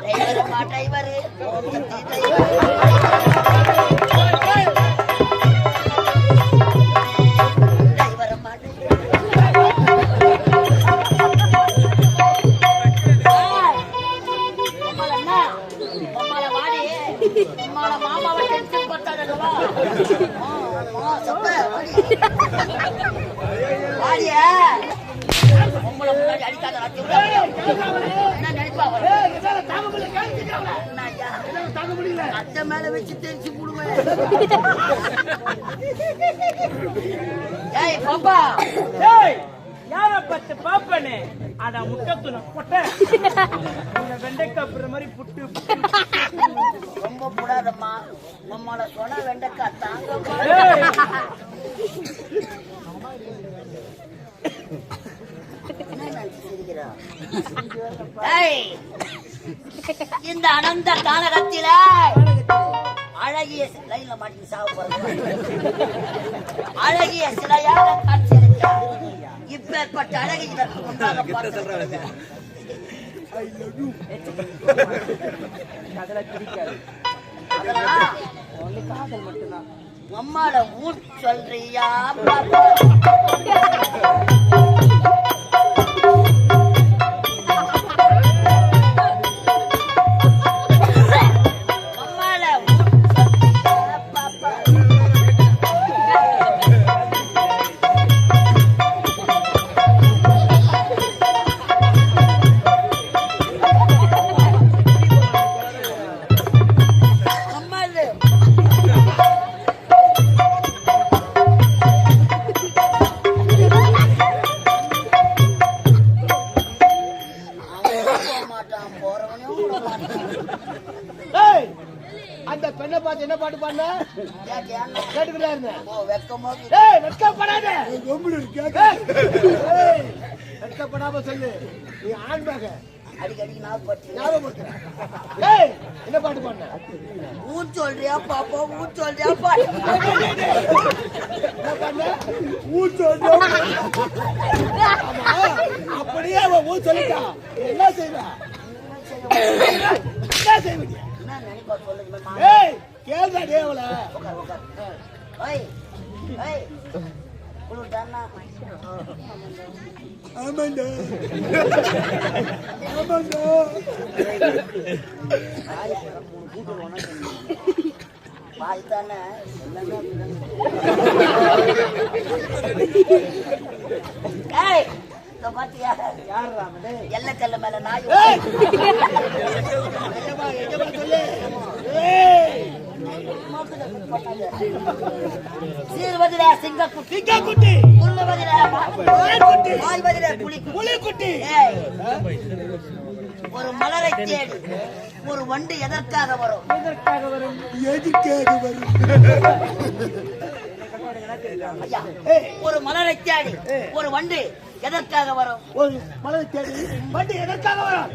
Driver மாமாவை tension பட்டாடா உங்களை முன்னாடி அடிக்காத என்ன நினைப்பா அத்தை மேல வச்சு தெரிச்சு போடுவேன். ஏய் பாப்பா யார பத்து பாப்பனே அட முட்டத்துன பொட்ட வெண்டைக்காய் அப்புறம் மாதிரி புட்டு ரொம்ப புடாதம்மா நம்மள சொன்ன வெண்டைக்காய் தாங்க. இந்த அனந்த காலகத்தில அழகிய லைன்ல மாட்டி சாவ போறது அழகிய சிலையாக காட்சியளிக்க இப்பேற்பட்ட அழகி இதற்கு முன்பாக மட்டும்தான் அம்மாட ஊர் சொல்றியா அந்த பெண்ணை பார்த்து என்ன பாட்டு பாடுன கேட்டுக்கிட்டே இருந்தேன். வெட்கப்படாம சொல்லு நீ ஆண்பாக அடிக்கடி என்ன பாட்டு பாடுன ஊர் சொல்றியா பாப்பா ஊர் சொல்றியா பாட்டு ஊர் சொல்றியா அப்படியே அவன் ஊர் சொல்லிட்டா என்ன செய்வா என்ன செய்வீங்க கேள்வி தேவல ஆமாண்டா ஆமாண்டா பாய்த்தானே பாத்தியா எல்லக்கல்ல மேல நாய் சீர்வதிலே சிங்கக்குட்டி புலிக்குட்டி ஒரு மலரை தேடி ஒரு வண்டு எதற்காக வரும் ஒரு மலரை தேடி ஒரு வண்டு எதற்காக வரும் ஒரு மலரை தேடி வண்டு எதற்காக வரும்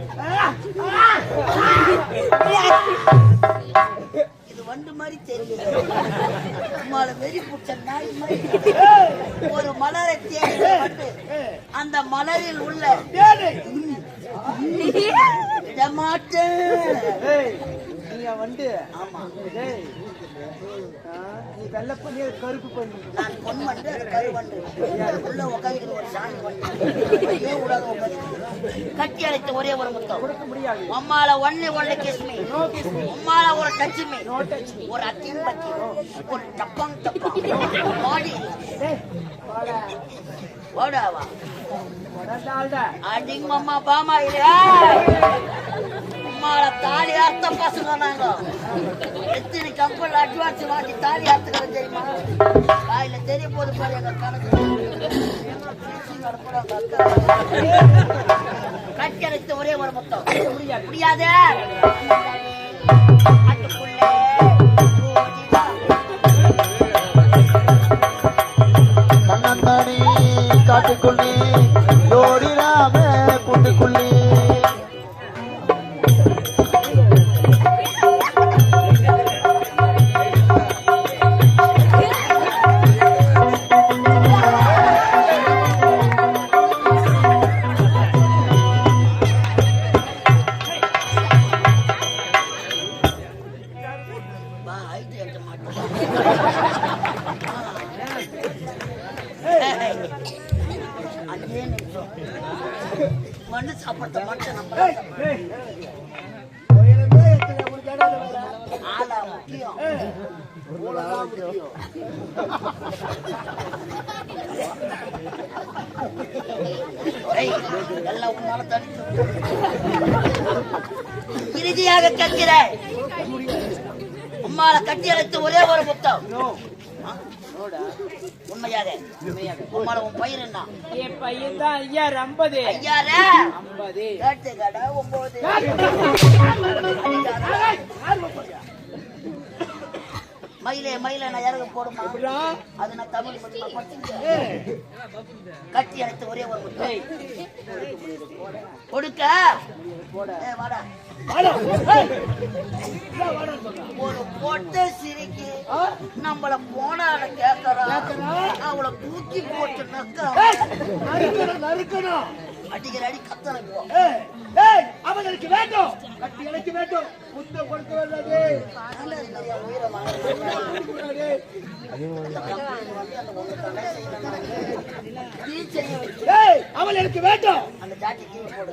இது வண்டு மாதிரி தெரியுது வெறி புடிச்ச நாய் மாதிரி ஒரு மலரை தேடி வண்டு அந்த மலரில் உள்ள வண்டு ஆமா நீ வெள்ளை பண்ணி கருப்பு பண்ணி நான் பொன் வண்டு கருவண்டு உள்ள உட்காந்து ஒரு சாணி வண்டு கட்டி அழைத்த ஒரே ஒரு முத்தம் கொடுக்க முடியாது. அம்மால ஒன்லி கிஸ்மி அம்மால ஒரு டச்மி ஒரு அத்தின் பத்தி ஒரு டப்பங் பாடி ஓடாவா அடிங்க மாமா பாமா இல்லையா அம்மால தாலி அர்த்த பசங்க நாங்க எத்தனை கப்பல் அட்வான்ஸ் வாங்கி தாலி அர்த்துக்கிறது தெரியுமா காயில தெரிய போது பாரு எங்க கணக்கு கட்டி அழைத்த ஒரே ஒரு மொத்தம் முடியாது கண்ணந்தானி காட்டுக்குள்ளி ஜோடிராம கூட்டுக்குள்ளி முக்கியம். மூளைதான் முக்கியம். ஏய், எல்லாம் உன்னால தடுத்து. இறுதியாக கேட்கிறேன், அம்மாளை கட்டி அழைத்து ஒரே ஒரு முத்தம். உண்மையாக உம்மால உன் பயிர் என்ன? என் பையன் தான் ஐயா 50. ஐயாரே 50. கேட்டு கடை 9. மயிலே மயில நான் இறங்க போடுமா? அது நான் தமிழ் கட்டி அழைத்து ஒரே ஒரு முட்டை கொடுக்க. வாடா ஒரு பொட்டை சிரிக்கி நம்மள போனால கேட்கறான். அவளை தூக்கி போட்டு நறுக்கணும். அடிக்கிற அடி கத்தனை போ. அவனுக்கு வேண்டும், கட்டி எனக்கு வேண்டும், முத்தம் கொடுக்க வேண்டாது. அவள் எனக்கு வேண்டும். அந்த ஜாட்டி கீழே போடு,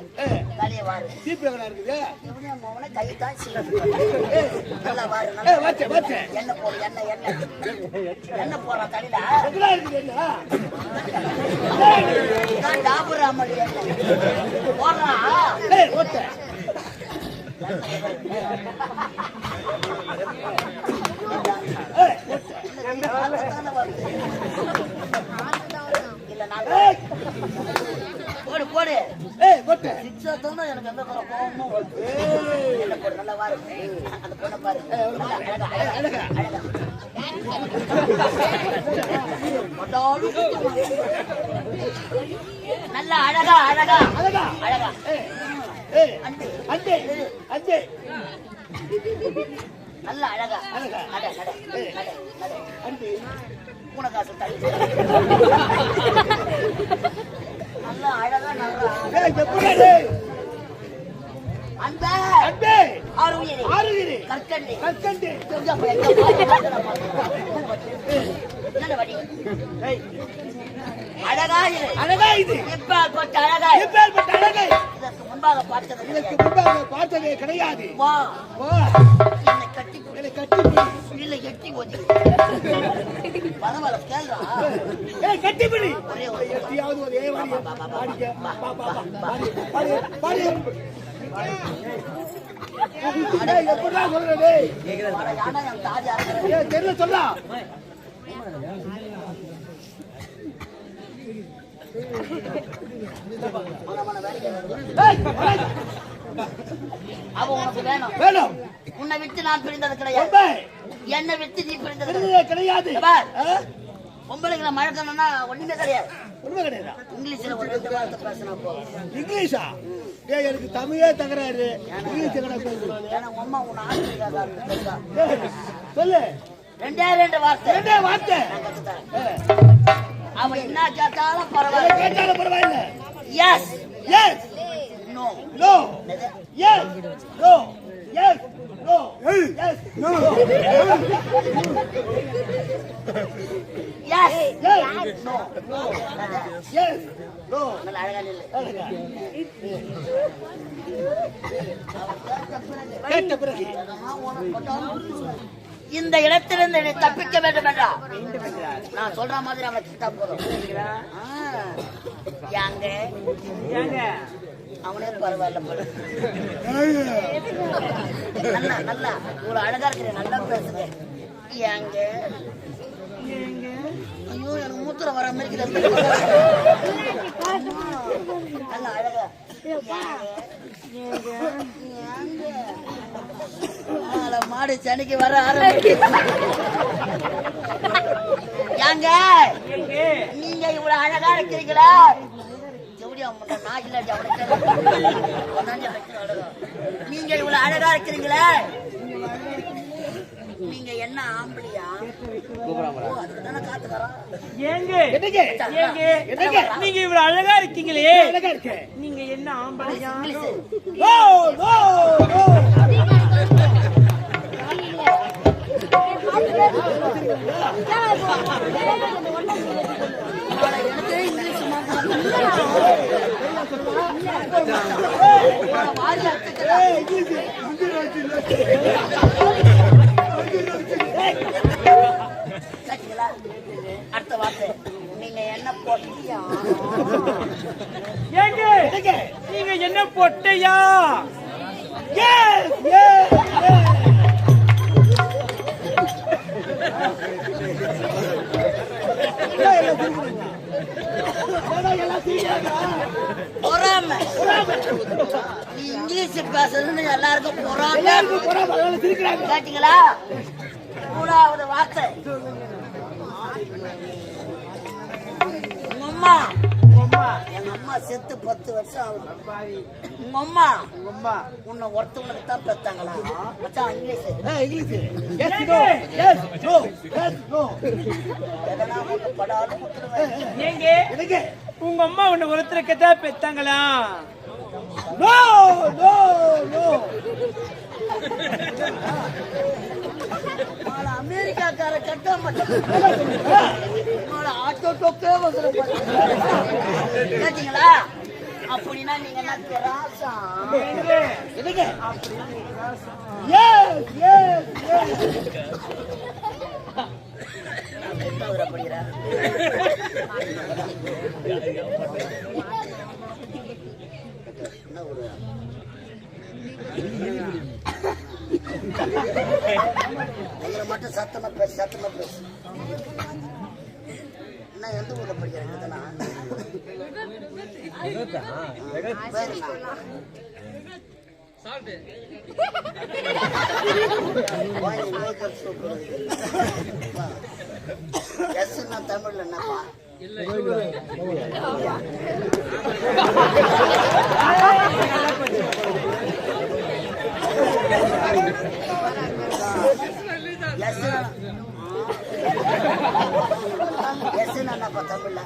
தலையை வாரு. சீப்பு எங்கடா இருக்குது? கைத்தான் நல்லா வாரு. எண்ணெய் போடு, எண்ணெய் எண்ணெய் போடுற தலையில இருக்குது. டாபுராமல் எண்ணெய் போடுறா. போடு போடு. எனக்கு எந்த கோபமும் வருது. நல்லா வாரு. அந்த பொண்ணை பாரு. நல்லா அழகா அழகா அழகா. நல்ல அழகா பூனக்காசு நல்லா அழகா நல்லா அன்பே ஆறுயிரி கற்கண்டு அழகா இது இப்ப அழகா இதற்கு முன்பாக பார்த்ததே கிடையாது. வா என்னை கட்டி இல்ல எட்டி போச்சு பரவாயில்ல கேள்றா. கட்டிப்பிடி ஒரே எட்டியாவது ஒரே எப்படா சொல்றது? தெரியல சொல்ல. அவ உனக்கு வேணும் வேணும். உன்னை விட்டு நான் பிரிந்தது கிடையாது, என்னை விட்டு நீ பிரிந்தது கிடையாது. பொம்பளைங்களை மழக்கணும்னா ஒண்ணுமே கிடையாது. உண்மை கிடையாது. இங்கிலீஷ்ல ஒரு 2 வார்த்தை பேசினா போதும். இங்கிலீஷா? எனக்கு தமிழே தகராறு. இங்கிலீஷ் ஏன்னா அம்மா உன்னை ஆசிரியர் சொல்லு. 2 வார்த்தை. 2 வார்த்தை அவன் என்ன கேட்டாலும் பரவாயில்ல. கேட்டாலும் பரவாயில்ல. Yes yes no no yes no yes no yes no yes no yes no. நல்ல அழகா நில்லு. கேட்ட பிறகு இந்த இடத்திலிருந்து நீ தப்பிக்க வேண்டும் என்றா நான் சொல்ற மாதிரி அவனை கிட்டா போதும். ஏங்க அவனே பரவாயில்ல போல. நல்லா நல்லா இவ்வளவு அழகா இருக்கிற நல்லா பேசுங்க. ஏங்க ஐயோ எனக்கு மூத்திரம் வர மாதிரி இருக்குது. நல்லா அழகா மாடு சனிக்கு வர ஆரம்பிக்குது. ஏங்க நீங்க இவ்வளவு அழகா இருக்கிறீங்களா? நீங்க இவ்வளவு அழகா இருக்கிறீங்களா? நீங்க என்ன ஆம்பளையா? அதுக்குதானே காத்துக்கிறோம். ஏங்க நீங்க இவ்வளவு அழகா இருக்கீங்களே, நீங்க என்ன ஆம்பளையா? இங்கிலீஷ் கேட்டீங்களா? அடுத்த வார்த்தை நீங்க என்ன போட்டியா? ஏங்க நீங்க என்ன பொட்டையா? பொறாம. நீ இங்கிலீஷ் பேசுறதுன்னு எல்லாருக்கும் பொறாம. கேட்டீங்களா? மூணாவது வார்த்தை உங்க அம்மா. எங்க அம்மா செத்து 10 வருஷம் ஆகுது. உங்க அம்மா உன்னை ஒருத்தவங்களுக்கு தான் பெத்தாங்களா? மச்சான் இங்கிலீஷ் எதனா ஒண்ணு படாலும் கொடுத்துருவேன். ஏங்க உங்க அம்மா உன்னை ஒருத்தருக்கத்தான் பெத்தாங்களா? அமெரிக்காக்கார கட்ட மாட்டேன். ஆட்டோக்கே வந்துடும். கேட்டீங்களா? அப்படின்னா நீங்க என்ன ராசா? படிக்கிறேன். உங்களை மட்டும் சத்தமா பேசு. என்ன எந்த ஊர்ல படிக்கிறேன்? தமிழ்ல என்னப்பா? என்னப்பா தமிழ்ல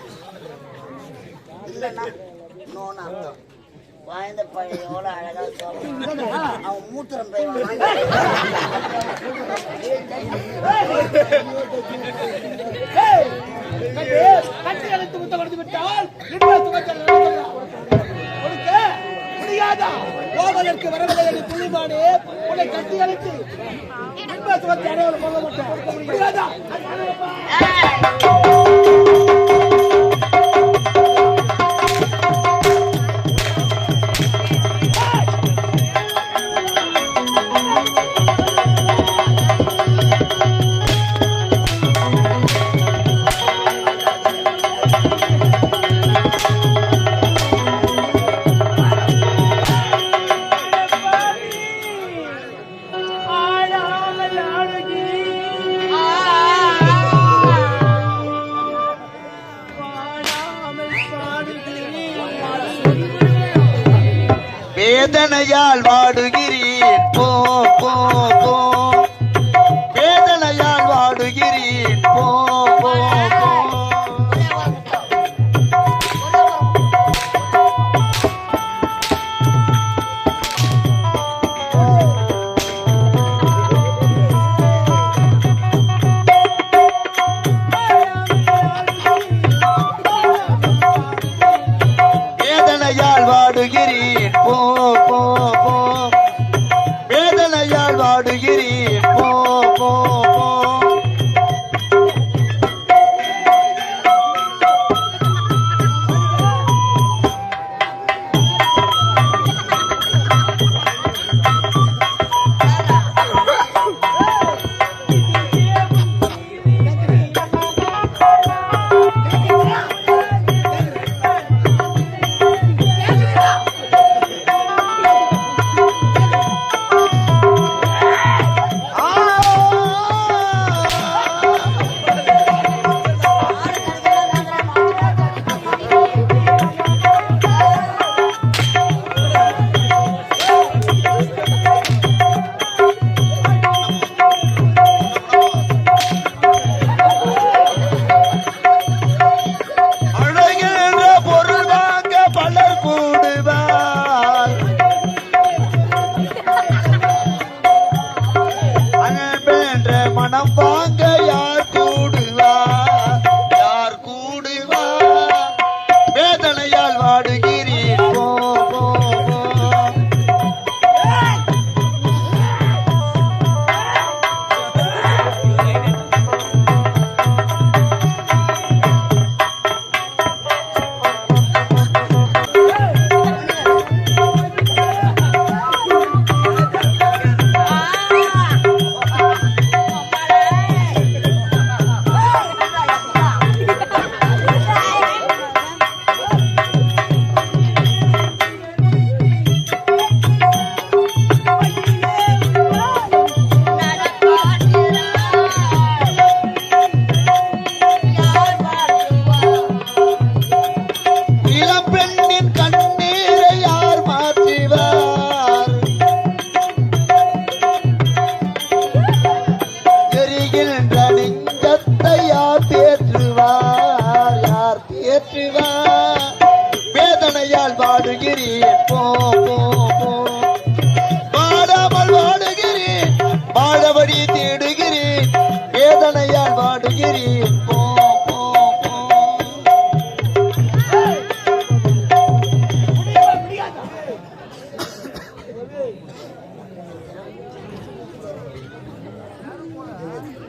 இல்லன்னா நோன்னு அர்த்தம். வாய்ந்த பழைய எவ்வளோ அழகா சொல்ல அவன் மூத்திரம் போய் கட்டி அழைத்து முத்த கொடுத்து விட்டால் முடியாதா? கோவலருக்கு வரவில்லை புள்ளிமானே, உன்னை கட்டி அழைத்து அடையாளம் போக மாட்டேன். முடியாதா? வேதனையால் வாடுகிறேன் போ போ போ. வேதனையால் வாடுகிறேன் போ போ போ. வேதனையால் வாடுகிறேன் போ போ போ. வேதனையால் வாடுகிறேன் போ போ போ.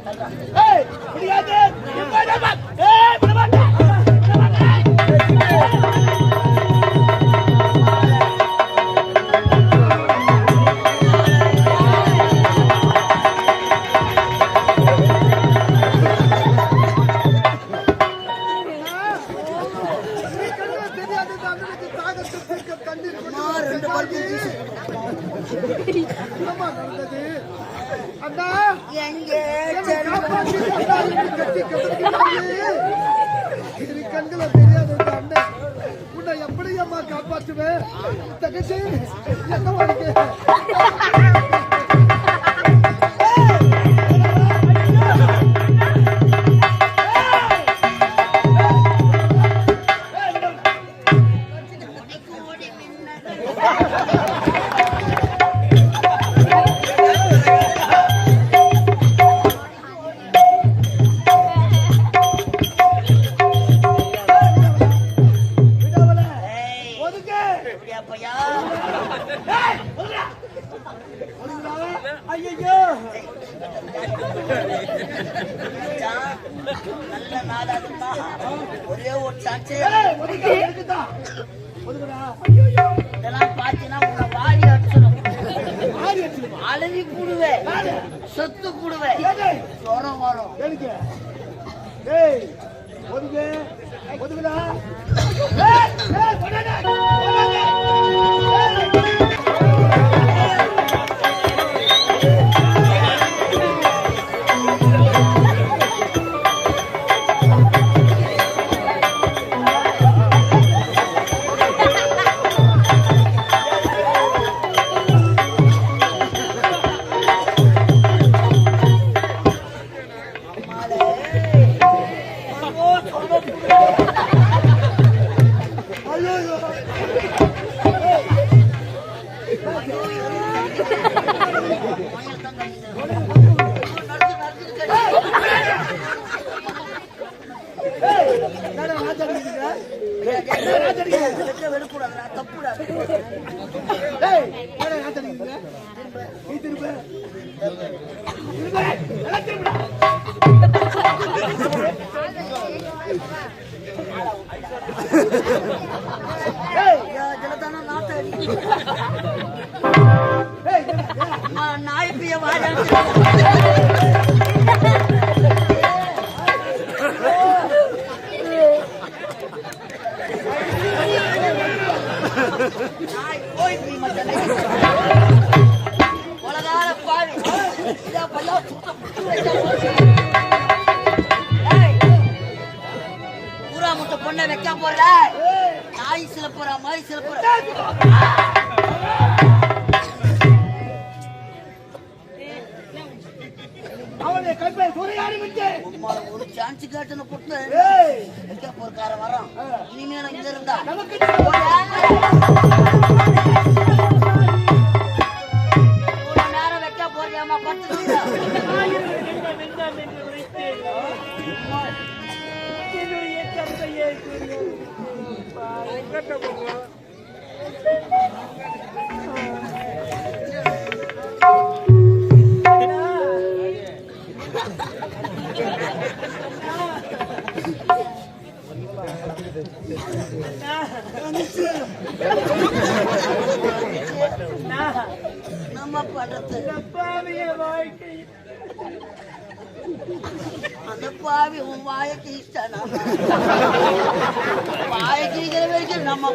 ஏய் முடியாது ஏய் விட மாட்டேன் கண்களை தெரியாது அண்ணன் உன்னை எப்படி அம்மா காப்பாற்றுவேன் தகச்சு என்ன வாழ்க்கை ஐயோ நல்ல நாளாதுமா ஒரே ஒரு சாட்சி இதெல்லாம் பாத்தீங்கன்னா உங்களை வாரி அடிச்சிடும் அழுதி கூடுவேன் சொத்து கூடுவேன் ஜுரம் வரும் எனக்கு ஏய் ஒதுங்க ஒதுங்கடா நாய்ப்பிய வாழ உலகால பாவி பூரா முட்டை பொண்ணை வைக்க போற நாய் சில போற மாதிரி சில போற அவனை கற்பை சூறையாடி விட்டு ஒரு சான்ஸ் கேட்டுன்னு கொடுத்து ஏய் வைக்க போறக்கார வரோம் இனிமேல இங்க இருந்தா நமக்கு நேரம் வைக்க போறியாமா பத்து என்னுடைய தந்தையை நம்ம பண்றது வாழ்க்கை அந்த பாவி உன் வாயக்கு இஷ்டம் வாயக்கு இருக்கிற வரைக்கும் நம்ம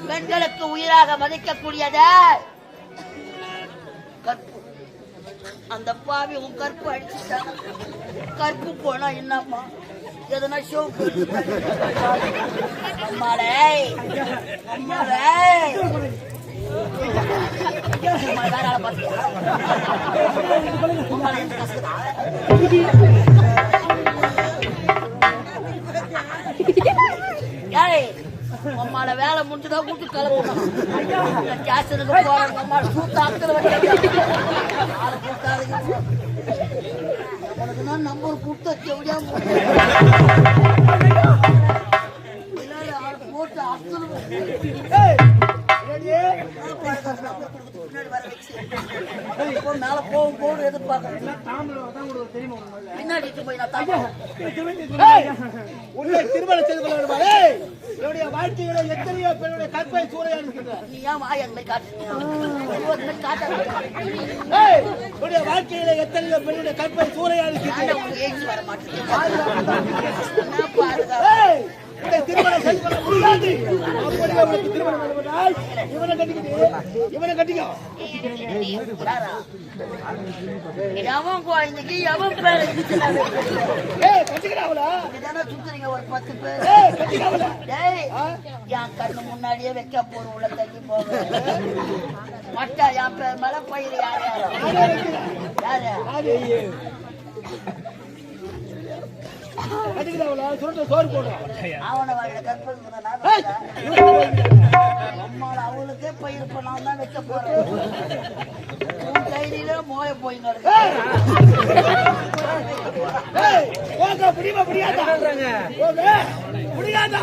பெண்களுக்கு உயிராக மதிக்கக்கூடியத கற்பு. அந்த பாவி உன் கற்பு அடிச்சுட்டான். கற்பு போனா என்னம்மா எதனா ஷோ அம்மாளே அம்மாளே அம்மால வேலை முடிஞ்சுதான் கூட்டு கிளம்பணும். கேசனுக்கு போறாங்க அம்மா சூத்த அத்துல உனக்குன்னா நம்பர் கொடுத்த செவடியா போட்டு அத்துல மேல போகும் போது எதிர்பார்க்கறது பின்னாடி போய் உன்னை திருமணம் செய்து கொள்ள வேண்டுமா? என்னுடைய வாழ்க்கையில எத்தனையோ பெண்ணுடைய கற்பை சூறையா இருக்கின்ற நீ ஏன் வாய் காட்டுறீங்க உன்னுடைய வாழ்க்கையில எத்தனையோ பெண்ணுடைய கற்பை சூறையா இருக்கின்ற வர மாட்டேன் திருமணம் செய்து கொள்ள முடியாது. அப்படியே உனக்கு திருமணம் நடந்தால் இவனை கட்டிக்கோ. எவன் குழந்தைக்கு எவன் பேரு கட்டிக்கிறாங்களா? சுத்துறீங்க ஒரு 10 பேர். கட்டிக்கிறாங்களா? என் கண்ணு முன்னாடியே வைக்க போற உள்ள தள்ளி போக மட்டா என் பேர் மேல பயிர் யாரு கட்டிக்கிறாங்களா? சொல்ற சோறு போடுறோம். அவனை வாயில கற்பது அம்மாள் அவளுக்கே பயிர் பண்ணாம தான் வைக்க போறேன். உன் கையில மோய போயின்னு முடியாதா?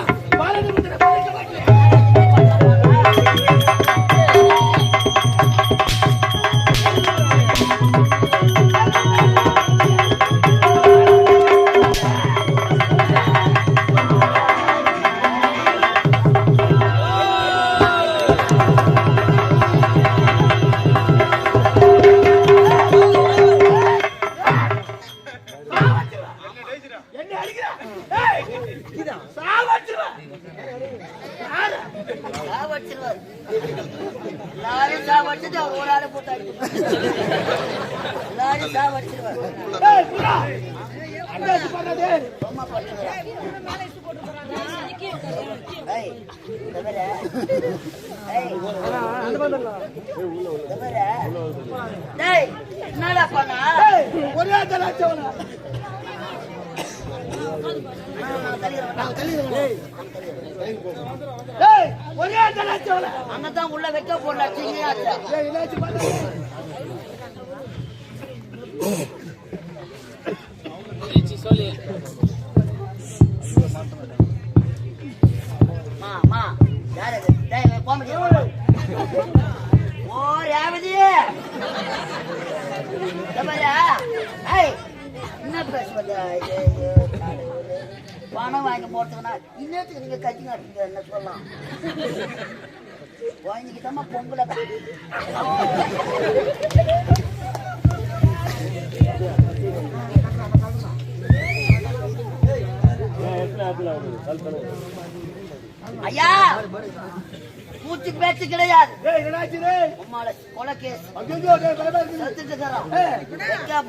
ஒரு ஆளை போட்டு எல்லாரும் சாவடிச்சிருவார். என்னடா பண்ணா ஒரே அங்கதான் உள்ள வைக்க போடலாம். ஓ ரேவதி என்ன பேசுவது? பணம் வாங்கி போறதுக்குன்னா இன்னத்துக்கு நீங்க கட்சி காட்டுங்க என்ன சொல்லலாம். வாங்கிக்கிட்டோமா பொங்கலை ஐயா மூச்சு பேச்சு கிடையாது. கொலை கேஸ்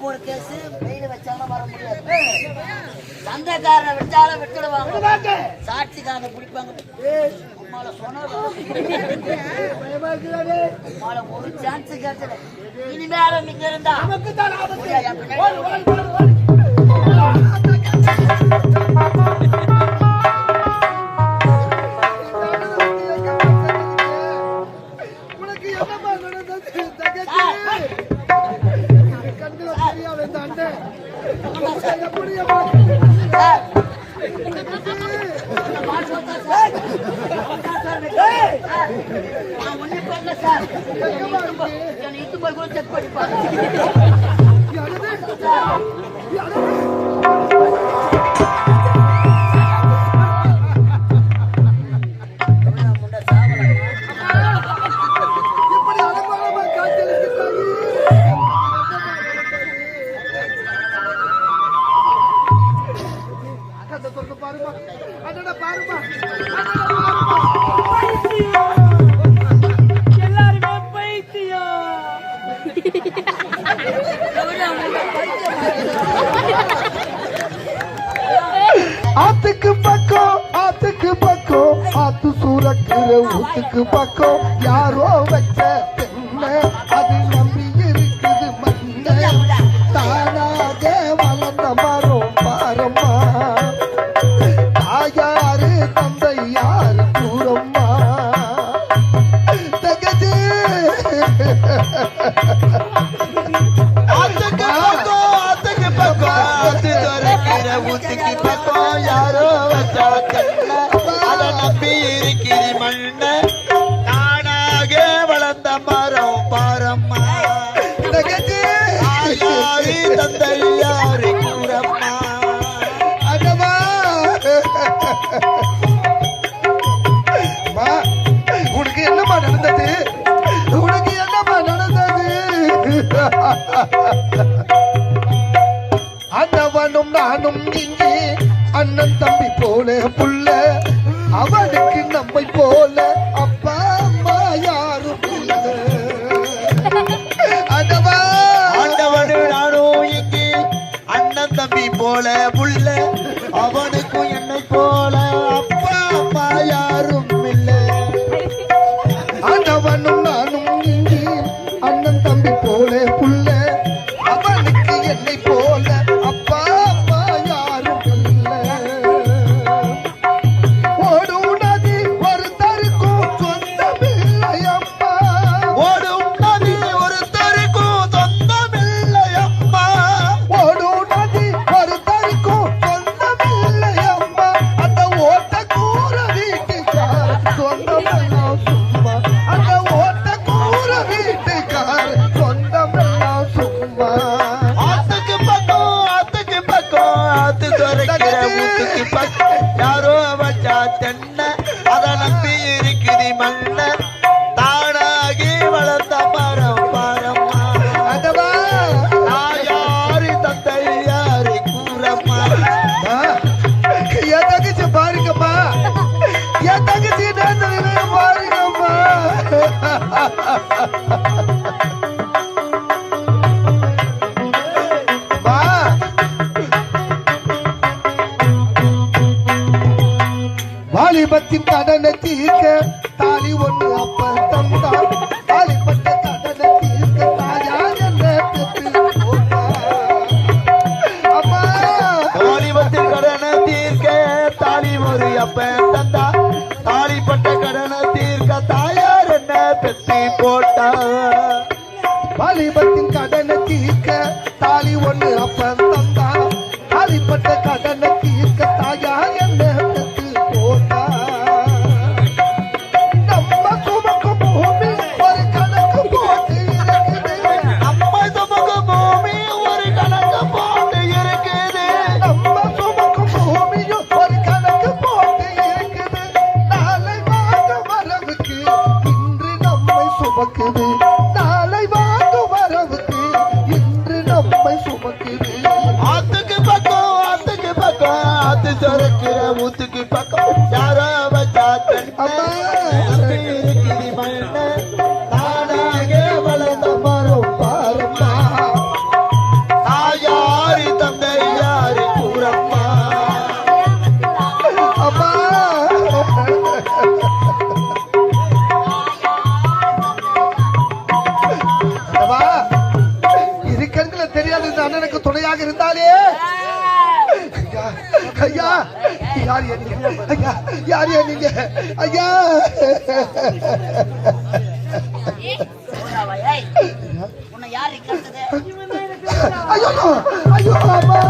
போற கேஸ் வெயில வச்சாலும் வர முடியாது. சந்தைக்காரனை விட்டாலும் விட்டுடுவாங்க. சாட்சிக்காரனை பிடிப்பாங்க. உம்மால சொன்ன ஒரு சான்ஸ் கேட்டது. இனிமேல நீங்க இருந்தா இட்டு போய் கூட செக் பண்ணிப்பாங்க. ஆத்து சூரக்கிற ஊத்துக்கு பக்கம் யாரோ வச்ச அது நம்பி இருக்குது மண்ண தானாக வளர்ந்த மரம் பாரம்மா தாயாரு தந்தை யாரு தூரம் ஆத்துக்கு பக்கம் ஆத்து துறக்கிற ஊத்துக்கு பக்கம் யாரோ வச்சா கண்ண அதை நம்பி இருக்கிற மண்ண நானாக வளர்ந்த மரம் பாரம்மா யாரி தந்தை யாரு கூறம்மா அடவா உனக்கு என்னமா நடந்தது உனக்கு என்னமா நடந்தது அண்ணவனும் நானும் இங்கே அண்ணன் தம்பி போல புள்ள அவனுக்கு நம்மை போல அப்பா அம்மா யாரும் இல்லை. அடவா ஆண்டவனு நானும் இங்கே அண்ணன் தம்பி போல புள்ள அவனுக்கும் என்னை போல அப்பா அம்மா யாரும் இல்லை ஆண்டவனும் நானும் இங்கே அண்ணன் தம்பி போல புள்ள அவனுக்கு என்னை போல அப்பா அம்மா யாரும் இல்லை. ஓடும் நதி ஒருத்தருக்கும் சொந்தமில்லை அம்மா ஓடும் நதி ஒருத்தருக்கும் சொந்தமில்லை அம்மா ஓடும் நதி ஒருத்தருக்கும் சொந்தமில்லை அம்மா அந்த ஓட்ட கூற வீட்டுக்கார சொந்தமெல்லாம் சும்மா அந்த ஓட்ட கூற வீட்டுக்கார சொந்தமெல்லாம் சும்மா ஆத்துக்கு பக்கம் ஆத்து துறைக்கிற ஊத்துக்கு பக்கம் யாரோ வச்சா தென்ன அதை நம்பி இருக்குது மண்ண தானாகி வளர்ந்த மரம் பாரம்மா அடவா யாரு தந்தை யாரு கூறம்மா என் தங்கச்சி பாருங்கம்மா என் தங்கச்சி நேரத்தில் பாருங்கம்மா வா. வாலிபத்தின் கடனை தீர்க்க தாலி ஒண்ணு அப்ப தந்தா வாலிபட்ட கடனை தீர்க்க தாயா என்ன பெற்று போட்டா. அம்மா வாலிபத்தில் கடனை தீர்க்க தாலி ஒரு அப்ப தந்தா தாலிப்பட்ட கடனை தீர்க்க தாயார் என்ன பெத்தி போட்டா வாலிபத்தின் கடனை தீர்க்க தாலி ஒண்ணு அப்ப தந்தா தாலிப்பட்ட கடனை தீர்க்க தாயா என்ன பெற்று போட்டா. நம்ம சுமக்கும் பூமி ஒரு கணக்கு போட்டு இருக்குது நம்ம சுமக்கு பூமி ஒரு கணக்கு போட்டு இருக்குது நம்ம சுமக்கும் பூமியும் ஒரு கணக்கு போட்டு இருக்குது நாளை வாங்க வரவுக்கு இன்று நம்மை சுமக்குது நாளை வாங்க வரவுக்கு இன்று நம்மை சுமக்குது ஆத்துக்கு பக்கம் ஆத்து சுரக்கிற ஊத்துக்கு பக்கம் யாரோ வச்சா அம்மா இருக்குது மண்ண தானாக வளர்ந்த மரம் பாரம்மா தாயாரு தந்தை யாரு கூறம்மா அம்மா அம்மா, இரு கண்களை தெரியாது இந்த அண்ணனுக்கு துணையாக இருந்தாலே ஐயா, ஐயா யார் நீங்க ஐயா யார் நீங்க ஐயா உன்னை யாரு கண்டது ஐயோ ஐயோ அம்மா